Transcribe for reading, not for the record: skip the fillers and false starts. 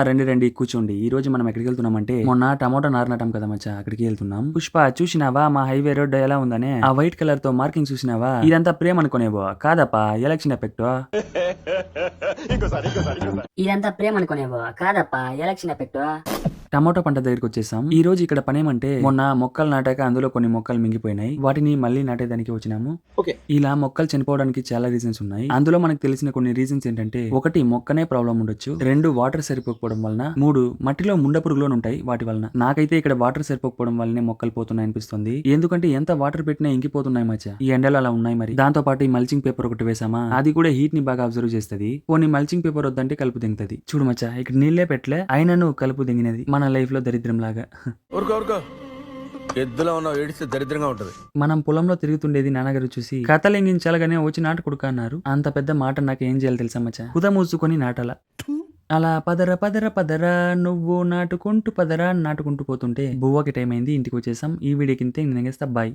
రండి రండి కూర్చోండి. ఈ రోజు మనం ఎక్కడికి వెళ్తున్నామంటే మొన్న టమోటా నారు నాటాం కదా మచ్చా, అక్కడికి వెళ్తున్నాం. పుష్ప చూసినావా మా హైవే రోడ్ ఎలా ఉందనే? ఆ వైట్ కలర్ తో మార్కింగ్ చూసినావా? ఇదంతా ప్రేమ అనుకునేవో కాదప్పా, ఎలక్షన్ ఎఫెక్ట్. ఇదంతా ప్రేమ అనుకునేవో కాదప్పా, ఎలక్షన్ ఎఫెక్ట్. టమాటో పంట దగ్గరికి వచ్చేసాం. ఈ రోజు ఇక్కడ పనేమంటే మొన్న మొక్కలు నాటాక అందులో కొన్ని మొక్కలు మింగిపోయినాయి, వాటిని మళ్ళీ నాటేదానికి వచ్చినాము. ఇలా మొక్కలు చనిపోవడానికి చాలా రీజన్స్ ఉన్నాయి. అందులో మనకు తెలిసిన కొన్ని రీజన్స్ ఏంటంటే, ఒకటి మొక్కనే ప్రాబ్లం ఉండొచ్చు, 2 వాటర్ సరిపోకపోవడం వలన, 3 మట్టిలో ముండ పురుగులు ఉంటాయి వాటి వలన. నాకైతే ఇక్కడ వాటర్ సరిపోకపోవడం వల్లనే మొక్కలు పోతున్నాయి అనిపిస్తుంది. ఎందుకంటే ఎంత వాటర్ పెట్టినా ఇంకిపోతున్నాయి మచ్చా, ఈ ఎండలు అలా ఉన్నాయి. మరి దాంతో పాటు ఈ మల్చింగ్ పేపర్ ఒకటి వేసామా, అది కూడా హీట్ ని బాగా అబ్జర్వ్ చేస్తుంది. పోనీ మల్చింగ్ పేపర్ వద్దంటే కలుపు దింగుతుంది. చూడు మచ్చా, ఇక్కడ నీళ్లే పెట్టలే అయినా నువ్వు కలుపు దింగినది. మన లైఫ్ లో దరిద్రం లాగా. ఎద్దులో ఉన్న ఏడిస్తే దరిద్రంగా ఉంటది. మనం పొలంలో తిరుగుతుండేది నాన్నగారు చూసి కథలెంగించాలగానే వచ్చి నాటు కొడుక అన్నారు. అంత పెద్ద మాట నాకు ఏం చేయాలి తెలుసా మచ్చా, కుద మూసుకొని నాటాల. అలా పదర పదర పదర నువ్వు నాటుకుంటూ పదరా నాటుకుంటూ పోతుంటే బువ్వకి టైం అయింది, ఇంటికి వచ్చేసాం. ఈ వీడియోకి ఇంతే, నేను బాయ్.